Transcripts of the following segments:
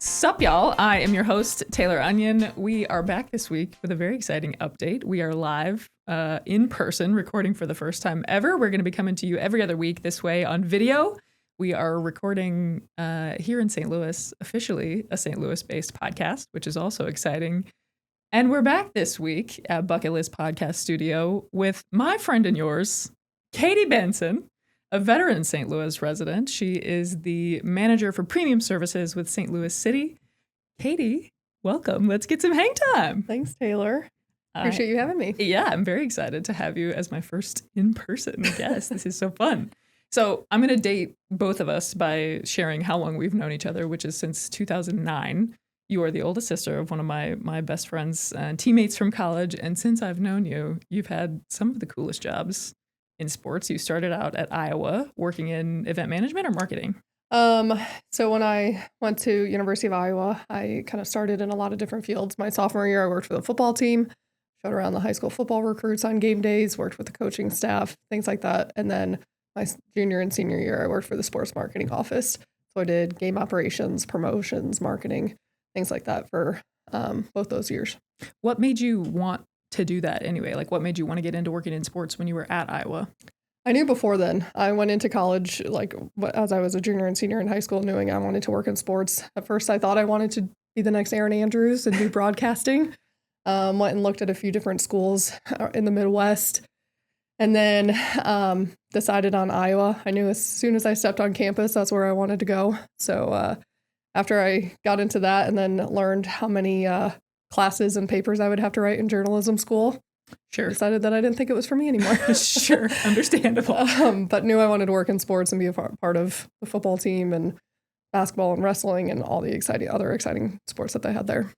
Sup, y'all? I am your host, Taylor Onion. We are back this week with a very exciting update. We are live in person, recording for the first time ever. We're going to be coming to you every other week this way on video. We are recording here in St. Louis, officially a St. Louis-based podcast, which is also exciting. And we're back this week at Bucket List Podcast Studio with my friend and yours, Katy Benson, a veteran St. Louis resident. She is the manager for premium services with St. Louis City. Katy, welcome. Let's get some hang time. Thanks, Taylor. Appreciate you having me. Yeah, I'm very excited to have you as my first in-person guest. This is so fun. So I'm going to date both of us by sharing how long we've known each other, which is since 2009. You are the oldest sister of one of my best friends and teammates from college. And since I've known you, you've had some of the coolest jobs in sports. You started out at Iowa working in event management or marketing? So when I went to University of Iowa, I kind of started in a lot of different fields. My sophomore year, I worked for the football team, showed around the high school football recruits on game days, worked with the coaching staff, things like that. And then my junior and senior year, I worked for the sports marketing office. So I did game operations, promotions, marketing, things like that for both those years. What made you want to do that anyway? Like, what made you want to get into working in sports when you were at Iowa? I knew before then. I went into college, like as I was a junior and senior in high school, knowing I wanted to work in sports. At first, I thought I wanted to be the next Aaron Andrews and do broadcasting. Went and looked at a few different schools in the Midwest, and then decided on Iowa. I knew as soon as I stepped on campus, that's where I wanted to go. So after I got into that and then learned how many classes and papers I would have to write in journalism school, Sure. decided that I didn't think it was for me anymore. Sure. Understandable. But knew I wanted to work in sports and be a part of the football team and basketball and wrestling and all the other exciting sports that they had there.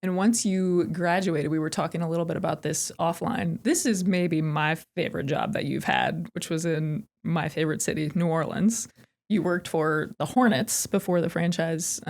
And once you graduated, we were talking a little bit about this offline. This is maybe my favorite job that you've had, which was in my favorite city, New Orleans. You worked for the Hornets before the franchise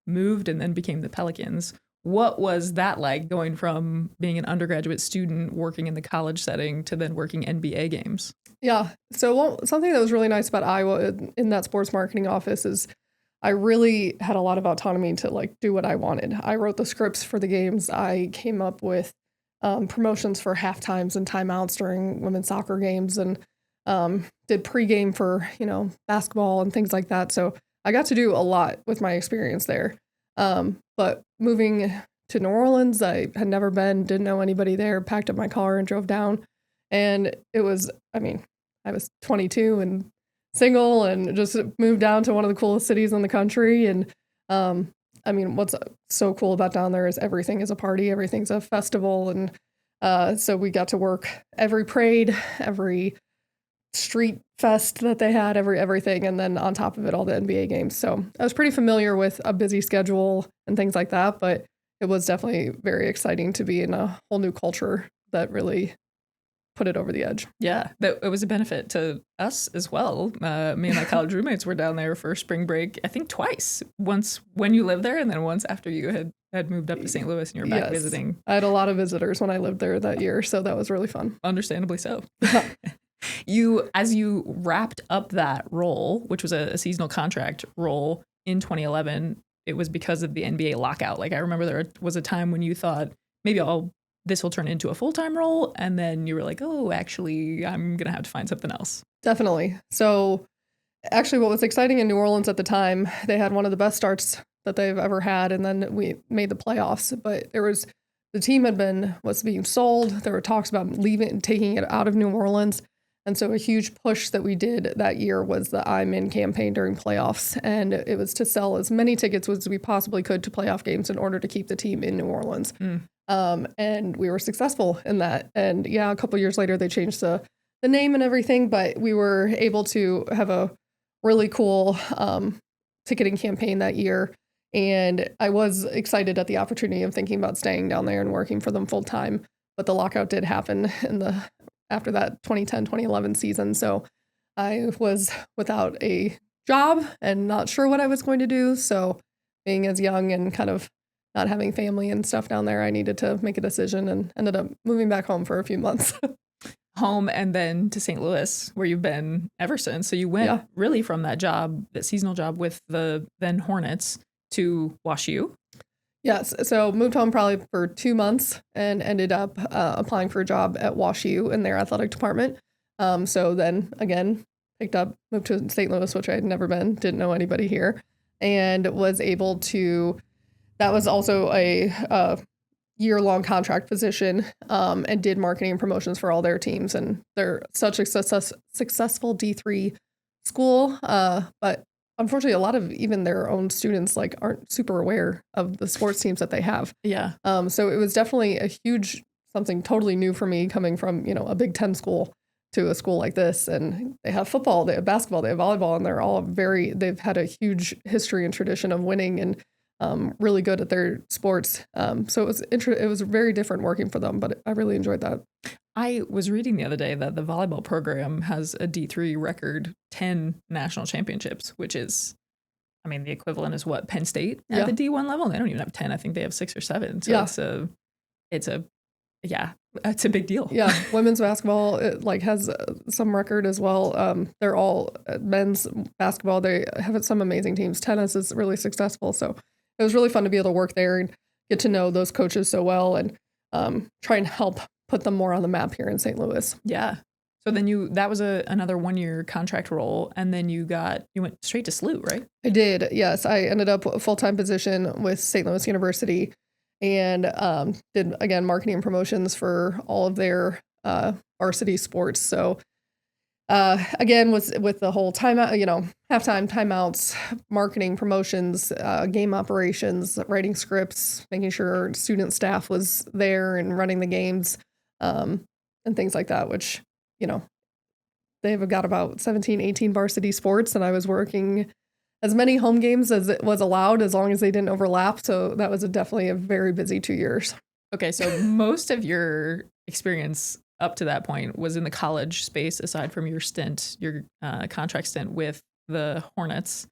moved and then became the Pelicans. What was that like, going from being an undergraduate student working in the college setting to then working NBA games? Yeah. So something that was really nice about Iowa in that sports marketing office is I really had a lot of autonomy to like do what I wanted. I wrote the scripts for the games. I came up with promotions for halftimes and timeouts during women's soccer games, and did pregame for, basketball and things like that. So I got to do a lot with my experience there. But moving to New Orleans, I had never been, didn't know anybody there, packed up my car and drove down. And it was, I was 22 and single and just moved down to one of the coolest cities in the country. And, what's so cool about down there is everything is a party, everything's a festival. And, so we got to work every parade, every street fest that they had, everything, and then on top of it, all the NBA games. So I was pretty familiar with a busy schedule and things like that, but it was definitely very exciting to be in a whole new culture that really put it over the edge. Yeah, it was a benefit to us as well. Me and my college roommates were down there for spring break, I think twice. Once when you lived there, and then once after you had moved up to St. Louis and you were back visiting. I had a lot of visitors when I lived there that year, so that was really fun. Understandably so. As you wrapped up that role, which was a seasonal contract role in 2011, it was because of the NBA lockout. Like, I remember there was a time when you thought, maybe this will turn into a full-time role. And then you were like, oh, actually, I'm going to have to find something else. Definitely. So actually, what was exciting in New Orleans at the time, they had one of the best starts that they've ever had. And then we made the playoffs. But the team was being sold. There were talks about taking it out of New Orleans. And so a huge push that we did that year was the I'm In campaign during playoffs. And it was to sell as many tickets as we possibly could to playoff games in order to keep the team in New Orleans. And we were successful in that. And yeah, a couple years later, they changed the name and everything, but we were able to have a really cool ticketing campaign that year. And I was excited at the opportunity of thinking about staying down there and working for them full time. But the lockout did happen after that 2010-2011 season. So I was without a job and not sure what I was going to do. So being as young and kind of not having family and stuff down there, I needed to make a decision and ended up moving back home for a few months. Home and then to St. Louis, where you've been ever since. So you went really from that seasonal job with the then Hornets to WashU. Yes. So moved home probably for 2 months and ended up applying for a job at WashU in their athletic department. So then again, moved to St. Louis, which I had never been, didn't know anybody here, and was able to, that was also a year-long contract position, and did marketing and promotions for all their teams. And they're such a successful D3 school, but unfortunately, a lot of even their own students like aren't super aware of the sports teams that they have. Yeah. So it was definitely something totally new for me coming from, a Big Ten school to a school like this. And they have football, they have basketball, they have volleyball, and they're all they've had a huge history and tradition of winning and really good at their sports. So it was very different working for them, but I really enjoyed that. I was reading the other day that the volleyball program has a D3 record 10 national championships, which is, I mean, the equivalent is what, Penn State at the D1 level? They don't even have 10. I think they have 6 or 7. So it's a big deal. Yeah. Women's basketball has some record as well. They're all men's basketball. They have some amazing teams. Tennis is really successful. So it was really fun to be able to work there and get to know those coaches so well and try and help put them more on the map here in St. Louis. Yeah. So then that was another 1-year contract role, and then you went straight to SLU, right? I did. Yes. I ended up a full-time position with St. Louis University and did, again, marketing and promotions for all of their varsity sports. So again, was with the whole timeout, halftime, timeouts, marketing, promotions, game operations, writing scripts, making sure student staff was there and running the games, and things like that, which, they've got about 17, 18 varsity sports, and I was working as many home games as it was allowed, as long as they didn't overlap. So that was definitely a very busy 2 years. Okay, so most of your experience up to that point was in the college space, aside from your contract stint with the Hornets.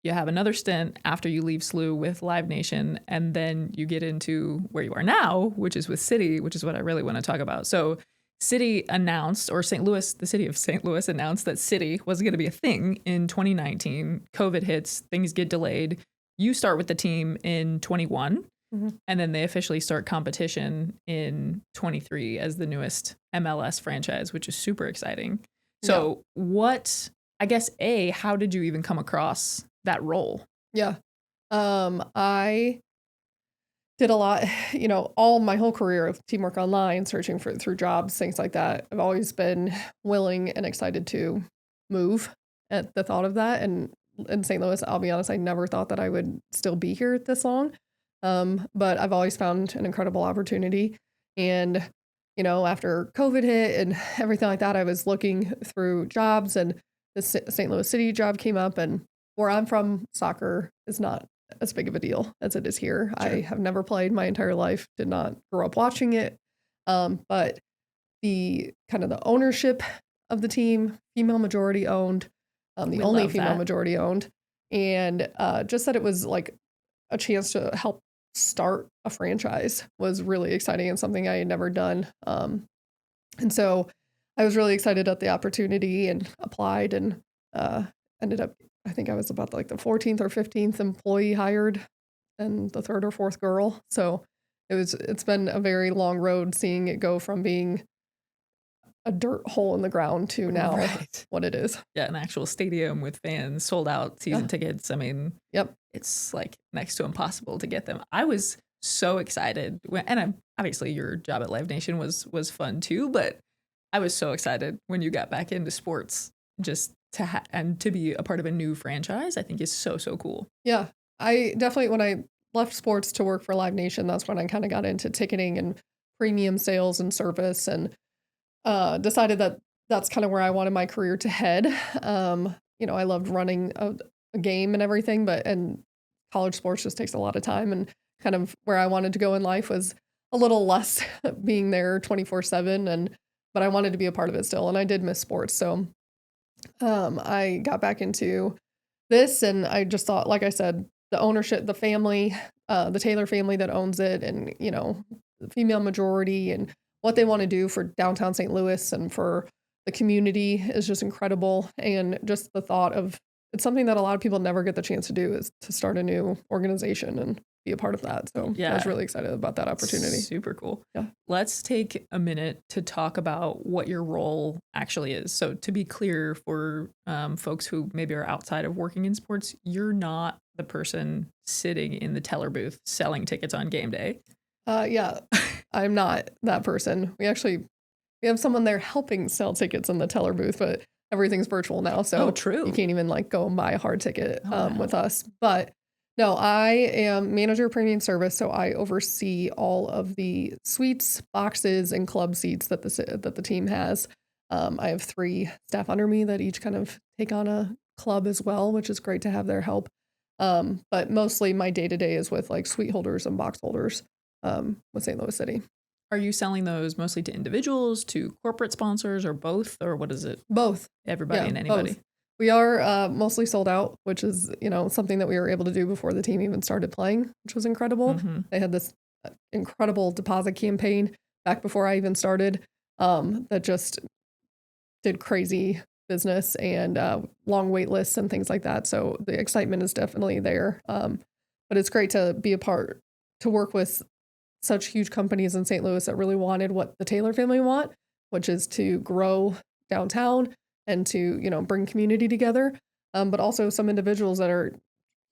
You have another stint after you leave SLU with Live Nation, and then you get into where you are now, which is with City, which is what I really want to talk about. So City announced, or the city of St. Louis announced that City wasn't going to be a thing in 2019. COVID hits, things get delayed. You start with the team in 21. Mm-hmm. And then they officially start competition in 23 as the newest MLS franchise, which is super exciting. So how did you even come across that role? Yeah. I did a lot, all my whole career of Teamwork Online, searching through jobs, things like that. I've always been willing and excited to move at the thought of that. And in St. Louis, I'll be honest, I never thought that I would still be here this long. But I've always found an incredible opportunity. And, after COVID hit and everything like that, I was looking through jobs, and the St. Louis City job came up. And where I'm from, soccer is not as big of a deal as it is here. Sure. I have never played my entire life, did not grow up watching it. But the kind of the ownership of the team, female majority owned, the only female majority owned, and just that it was like a chance to help start a franchise was really exciting and something I had never done. And so I was really excited at the opportunity and applied, and ended up, I think I was about the 14th or 15th employee hired and the 3rd or 4th girl. So it's been a very long road seeing it go from being a dirt hole in the ground to now what it is. Yeah, an actual stadium with fans, sold out season tickets. I mean, it's like next to impossible to get them. I was so excited obviously your job at Live Nation was fun too, but I was so excited when you got back into sports, just to be a part of a new franchise. I think is so cool. Yeah, I definitely, when I left sports to work for Live Nation, that's when I kind of got into ticketing and premium sales and service, and decided that that's kind of where I wanted my career to head. I loved running a game and everything, and college sports just takes a lot of time, and kind of where I wanted to go in life was a little less being there 24/7, but I wanted to be a part of it still, and I did miss sports. So I got back into this, and I just thought, like I said, the ownership, the family, the Taylor family that owns it, and the female majority, and what they want to do for downtown St. Louis and for the community is just incredible. And just the thought of it's something that a lot of people never get the chance to do, is to start a new organization and be a part of that. So I was really excited about that opportunity. Super cool. Yeah. Let's take a minute to talk about what your role actually is. So to be clear for folks who maybe are outside of working in sports, you're not the person sitting in the teller booth selling tickets on game day. Yeah, I'm not that person. We have someone there helping sell tickets in the teller booth, but everything's virtual now. So true. You can't even like go and buy a hard ticket Wow. with us. But no, I am manager of premium service. So I oversee all of the suites, boxes, and club seats that the team has. I have 3 staff under me that each kind of take on a club as well, which is great to have their help. But mostly my day-to-day is with like suite holders and box holders with St. Louis City. Are you selling those mostly to individuals, to corporate sponsors, or both? Or what is it? Both. Everybody and anybody? Both. We are mostly sold out, which is, something that we were able to do before the team even started playing, which was incredible. Mm-hmm. They had this incredible deposit campaign back before I even started that just did crazy business and long wait lists and things like that. So the excitement is definitely there. But it's great to be a part, to work with such huge companies in St. Louis that really wanted what the Tayler family want, which is to grow downtown and to, bring community together. But also some individuals that are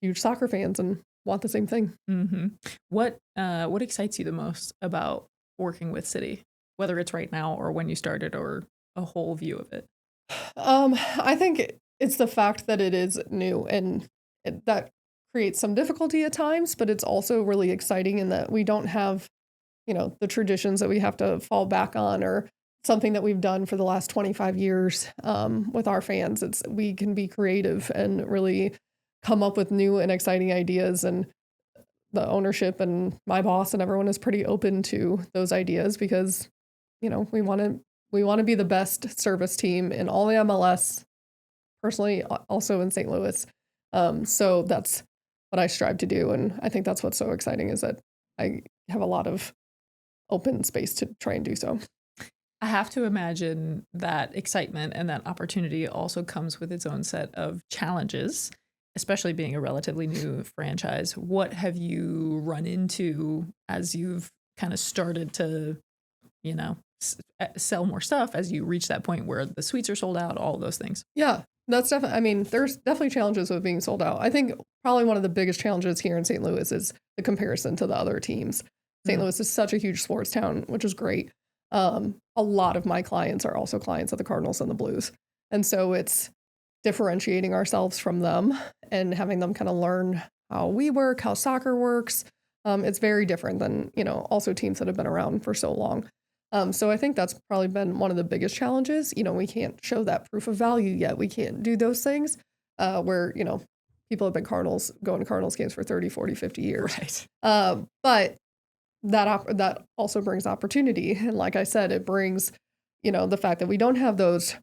huge soccer fans and want the same thing. Mm-hmm. What excites you the most about working with City, whether it's right now or when you started or a whole view of it? I think it's the fact that it is new, and that creates some difficulty at times, but it's also really exciting in that we don't have, the traditions that we have to fall back on, or something that we've done for the last 25 years with our fans. We can be creative and really come up with new and exciting ideas, and the ownership and my boss and everyone is pretty open to those ideas because, we want to be the best service team in all the MLS, personally, also in St. Louis. So that's what I strive to do. And I think that's what's so exciting, is that I have a lot of open space to try and do so. I have to imagine that excitement and that opportunity also comes with its own set of challenges, especially being a relatively new franchise. What have you run into as you've kind of started to, sell more stuff, as you reach that point where the suites are sold out, all of those things? Yeah, that's definitely, there's definitely challenges with being sold out. I think probably one of the biggest challenges here in St. Louis is the comparison to the other teams. St. Louis is such a huge sports town, which is great. A lot of my clients are also clients of the Cardinals and the Blues. And so it's differentiating ourselves from them and having them kind of learn how we work, how soccer works. It's very different than, also teams that have been around for so long. So I think that's probably been one of the biggest challenges. We can't show that proof of value yet. We can't do those things where, people have been going to Cardinals games for 30, 40, 50 years. Right. But that also brings opportunity. And like I said, it brings, the fact that we don't have those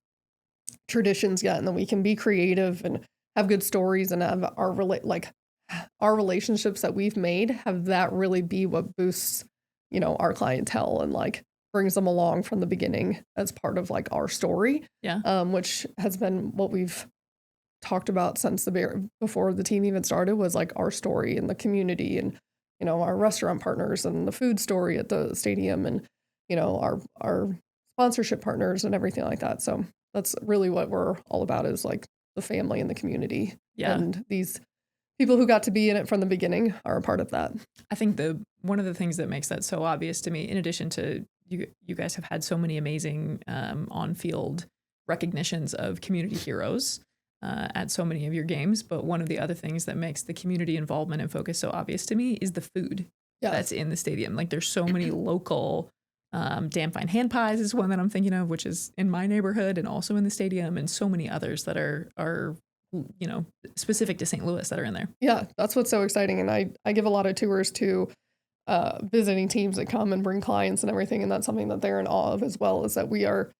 traditions yet, and then we can be creative and have good stories and have our relationships that we've made, have that really be what boosts, our clientele and like brings them along from the beginning as part of like our story. Yeah. Which has been what we've talked about since before the team even started, was like our story and the community and, our restaurant partners and the food story at the stadium and, our sponsorship partners and everything like that. So that's really what we're all about, is like the family and the community. Yeah. And these people who got to be in it from the beginning are a part of that. I think one of the things that makes that so obvious to me, in addition to you guys have had so many amazing on-field recognitions of community heroes at so many of your games, but one of the other things that makes the community involvement and focus so obvious to me is the food that's in the stadium. Like, there's so many local Damn Fine Hand Pies is one that I'm thinking of, which is in my neighborhood and also in the stadium, and so many others that are specific to St. Louis that are in there. Yeah, that's what's so exciting. And I give a lot of tours to visiting teams that come and bring clients and everything. And that's something that they're in awe of as well, is that we are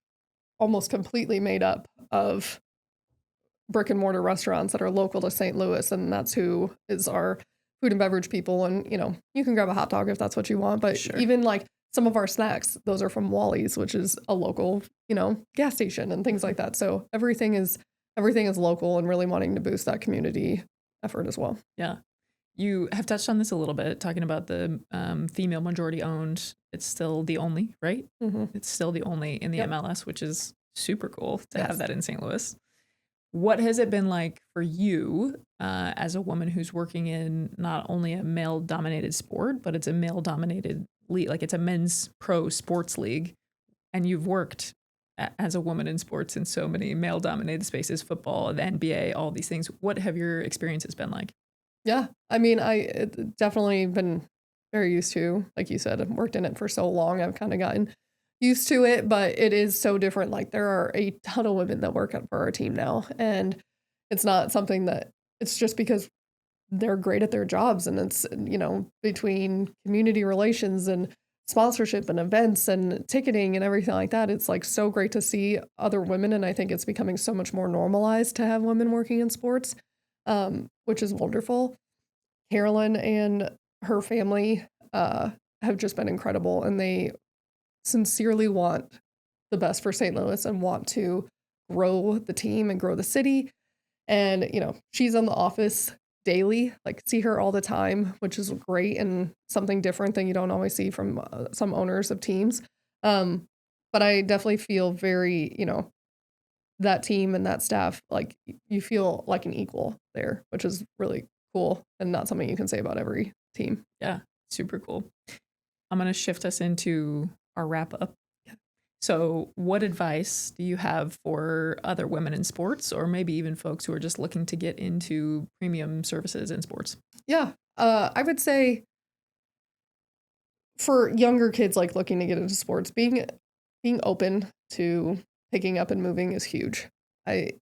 almost completely made up of brick and mortar restaurants that are local to St. Louis. And that's who is our food and beverage people. And, you can grab a hot dog if that's what you want. But even like some of our snacks, those are from Wally's, which is a local, gas station and things like that. So everything is everything is local and really wanting to boost that community effort as well. Yeah. You have touched on this a little bit, talking about the female majority owned. It's still the only, right? Mm-hmm. It's still the only in the Yep. MLS, which is super cool to Yes. have that in St. Louis. What has it been like for you as a woman who's working in not only a male dominated sport, but it's a male dominated league, like it's a men's pro sports league, and you've worked as a woman in sports in so many male dominated spaces, football, the NBA, all these things. What have your experiences been like? Yeah. I mean, it definitely been very used to, like you said, I've worked in it for so long. I've kind of gotten used to it, but it is so different. Like there are a ton of women that work for our team now. And it's not something that it's just because they're great at their jobs. And it's, between community relations and sponsorship and events and ticketing and everything like that, it's like so great to see other women. And I think it's becoming so much more normalized to have women working in sports, which is wonderful. Carolyn and her family have just been incredible, and they sincerely want the best for St. Louis and want to grow the team and grow the city. And, she's in the office daily, like see her all the time, which is great and something different than you don't always see from some owners of teams. But I definitely feel very, that team and that staff, like you feel like an equal there, which is really cool and not something you can say about every team. Yeah, super cool. I'm going to shift us into our wrap up. So, what advice do you have for other women in sports, or maybe even folks who are just looking to get into premium services in sports? Yeah, I would say for younger kids like looking to get into sports, being open to picking up and moving is huge. I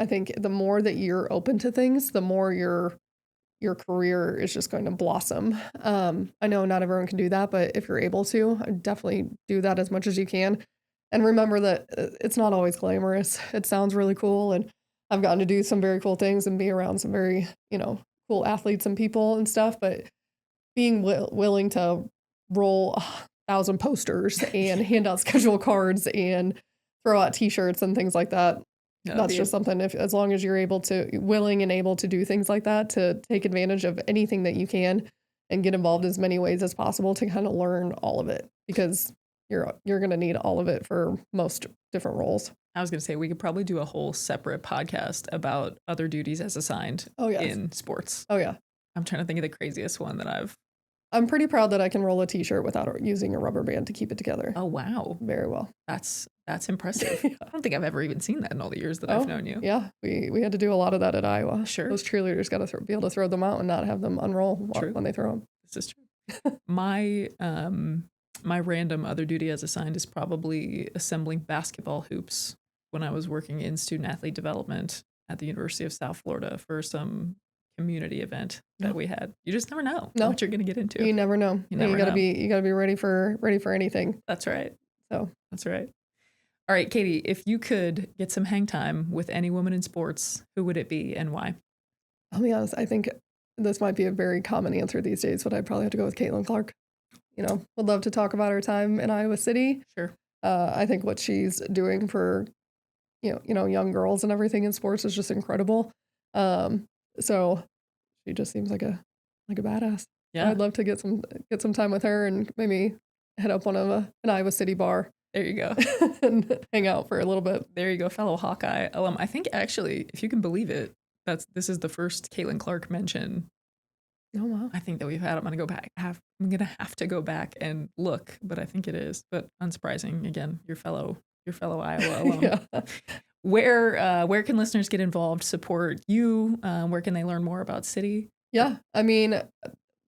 think the more that you're open to things, the more your career is just going to blossom. I know not everyone can do that, but if you're able to, definitely do that as much as you can. And remember that it's not always glamorous. It sounds really cool, and I've gotten to do some very cool things and be around some very, cool athletes and people and stuff, but being willing to roll 1,000 posters and hand out schedule cards and throw out t-shirts and things like that. That's just something, as long as you're willing and able to do things like that, to take advantage of anything that you can and get involved as many ways as possible to kind of learn all of it, because you're going to need all of it for most different roles. I was going to say, we could probably do a whole separate podcast about other duties as assigned in sports. Oh, yeah. I'm trying to think of the craziest one that I'm pretty proud that I can roll a t-shirt without using a rubber band to keep it together. Oh, wow. Very well. That's impressive. Yeah. I don't think I've ever even seen that in all the years that I've known you. Yeah, we had to do a lot of that at Iowa. Sure. Those cheerleaders got to be able to throw them out and not have them unroll when they throw them. This is true. My random other duty as assigned is probably assembling basketball hoops when I was working in student athlete development at the University of South Florida for some community event that we had. You just never know what you're going to get into. You never know. You got to be ready for anything. That's right. So that's right. All right, Katy, if you could get some hang time with any woman in sports, who would it be and why? I'll be honest, I think this might be a very common answer these days, but I'd probably have to go with Caitlin Clark. Would love to talk about her time in Iowa City. Sure. I think what she's doing for, young girls and everything in sports is just incredible. So she just seems like a badass. Yeah. So I'd love to get some time with her and maybe head up an Iowa City bar. There you go. And hang out for a little bit. There you go, fellow Hawkeye alum. I think actually, if you can believe it, this is the first Caitlin Clark mention. Oh wow! I think that we've had. I'm gonna go back. I'm gonna have to go back and look, but I think it is. But unsurprising, again, your fellow Iowa alum. Yeah. Where can listeners get involved, support you? Where can they learn more about City? Yeah, I mean,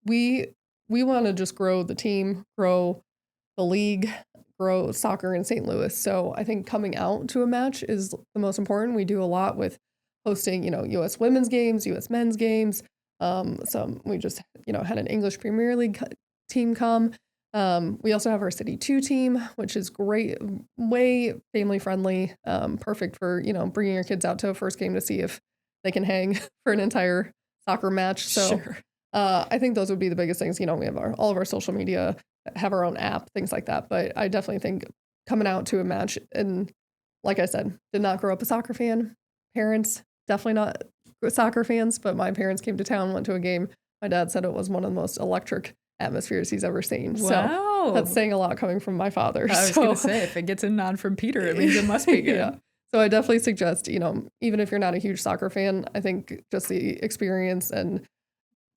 we want to just grow the team, grow the league, grow soccer in St. Louis. So I think coming out to a match is the most important. We do a lot with hosting, U.S. women's games, U.S. men's games. We just, had an English Premier League team come. We also have our City 2 team, which is great, way family friendly, perfect for, bringing your kids out to a first game to see if they can hang for an entire soccer match. So sure. I think those would be the biggest things. We have all of our social media, have our own app, things like that. But I definitely think coming out to a match, and like I said, did not grow up a soccer fan. parents, definitely not soccer fans, but my parents came to town, went to a game. My dad said it was one of the most electric atmospheres he's ever seen. Wow. So that's saying a lot coming from my father. I was going to say, if it gets a nod from Peter, it means it must be good. Yeah. So I definitely suggest, even if you're not a huge soccer fan, I think just the experience and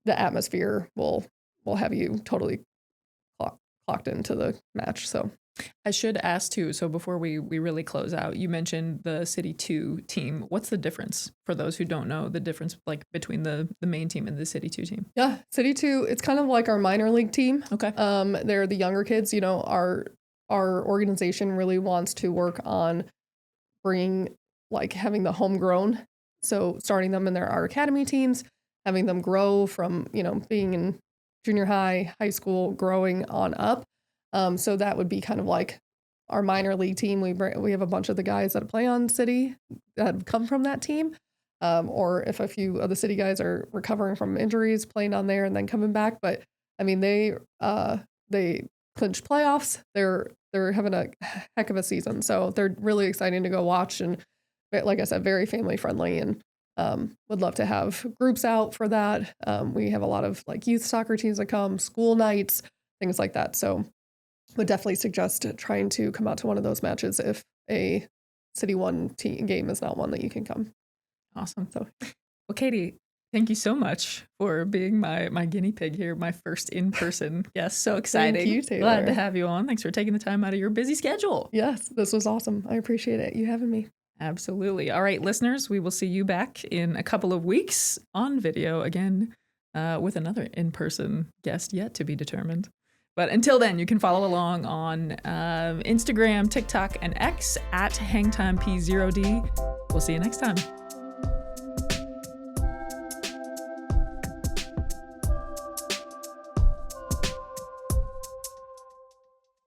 the atmosphere will have you totally clocked into the match. So I should ask too, so before we really close out, you mentioned the City 2 team. What's the difference for those who don't know the difference like between the main team and the City 2 team? Yeah, City 2, it's kind of like our minor league team. Okay. They're the younger kids. Our organization really wants to work on bringing, like having the homegrown. So starting them in our academy teams, having them grow from, being in junior high, high school, growing on up. So that would be kind of like our minor league team. We have a bunch of the guys that play on City that have come from that team. Or if a few of the City guys are recovering from injuries, playing on there and then coming back. But I mean, they clinched playoffs. They're having a heck of a season. So they're really exciting to go watch. And like I said, very family friendly, and would love to have groups out for that. We have a lot of like youth soccer teams that come, school nights, things like that. So would definitely suggest trying to come out to one of those matches if a City 1 team game is not one that you can come. Awesome. So, well, Katy, thank you so much for being my guinea pig here, my first in-person guest. So exciting. Thank you, Taylor. Glad to have you on. Thanks for taking the time out of your busy schedule. Yes, this was awesome. I appreciate it. You having me. Absolutely. All right, listeners, we will see you back in a couple of weeks on video again with another in-person guest yet to be determined. But until then, you can follow along on Instagram, TikTok, and X at HangTimeP0D. We'll see you next time.